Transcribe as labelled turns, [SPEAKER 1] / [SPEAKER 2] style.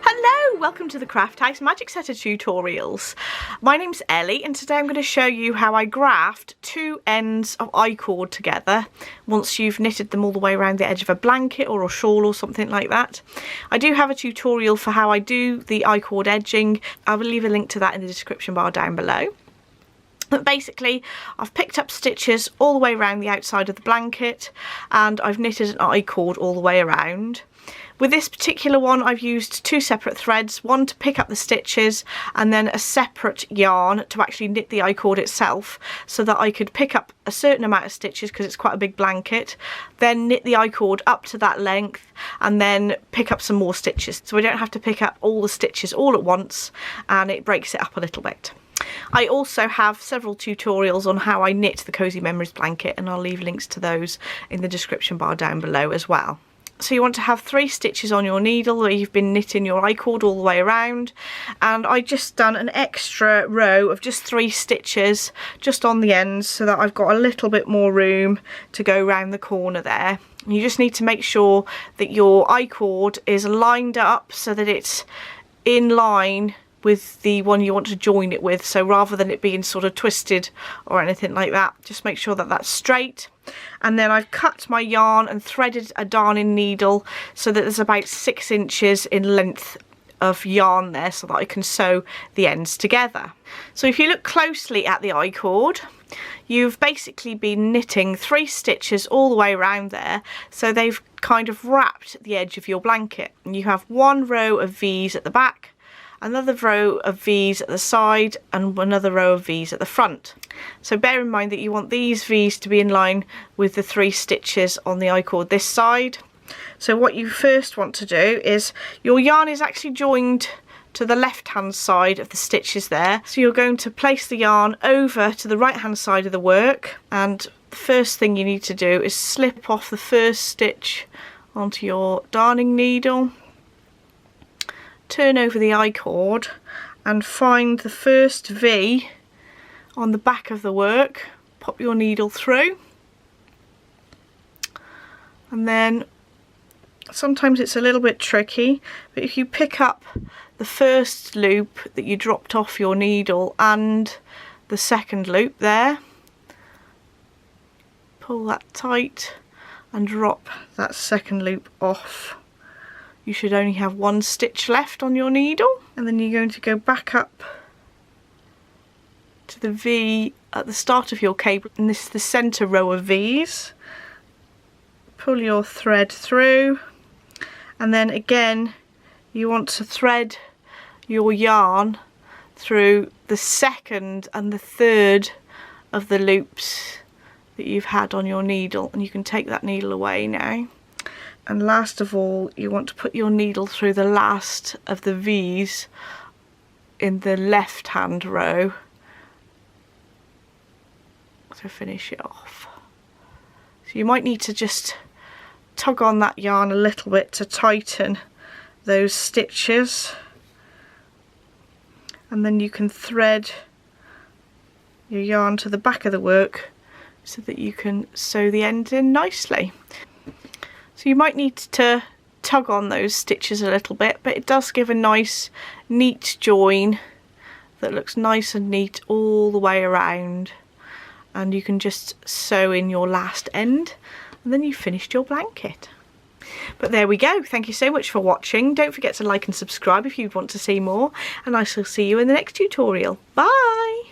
[SPEAKER 1] Hello, welcome to the Craft House Magic Set of Tutorials. My name's Ellie and today I'm going to show you how I graft two ends of I-cord together once you've knitted them all the way around the edge of a blanket or a shawl or something like that. I do have a tutorial for how I do the I-cord edging. I will leave a link to that in the description bar down below. But basically, I've picked up stitches all the way around the outside of the blanket and I've knitted an I-cord all the way around. With this particular one, I've used two separate threads, one to pick up the stitches and then a separate yarn to actually knit the I-cord itself, so that I could pick up a certain amount of stitches because it's quite a big blanket, then knit the I-cord up to that length and then pick up some more stitches. So I don't have to pick up all the stitches all at once and it breaks it up a little bit. I also have several tutorials on how I knit the Cozy Memories blanket and I'll leave links to those in the description bar down below as well. So you want to have 3 stitches on your needle where you've been knitting your I-cord all the way around, and I just done an extra row of just 3 stitches just on the ends so that I've got a little bit more room to go around the corner there. You just need to make sure that your I-cord is lined up so that it's in line with the one you want to join it with, so rather than it being sort of twisted or anything like that, just make sure that that's straight. And then I've cut my yarn and threaded a darning needle so that there's about 6 inches in length of yarn there so that I can sew the ends together. So if you look closely at the I-cord, you've basically been knitting 3 stitches all the way around there, so they've kind of wrapped the edge of your blanket, and you have one row of V's at the back, another row of V's at the side and another row of V's at the front. So bear in mind that you want these V's to be in line with the 3 stitches on the I-cord this side. So what you first want to do is, your yarn is actually joined to the left hand side of the stitches there, so you're going to place the yarn over to the right hand side of the work, and the first thing you need to do is slip off the first stitch onto your darning needle, turn over the I-cord and find the first V on the back of the work, pop your needle through, and then sometimes it's a little bit tricky, but if you pick up the first loop that you dropped off your needle and the second loop there, pull that tight and drop that second loop off. You should only have 1 stitch left on your needle, and then you're going to go back up to the V at the start of your cable, and this is the centre row of V's. Pull your thread through, and then again you want to thread your yarn through the second and the third of the loops that you've had on your needle, and you can take that needle away now. And last of all, you want to put your needle through the last of the V's in the left hand row to finish it off. So you might need to just tug on that yarn a little bit to tighten those stitches, and then you can thread your yarn to the back of the work so that you can sew the end in nicely. So you might need to tug on those stitches a little bit, but it does give a nice neat join that looks nice and neat all the way around, and you can just sew in your last end and then you've finished your blanket. But there we go. Thank you so much for watching. Don't forget to like and subscribe if you want to see more, and I shall see you in the next tutorial. Bye!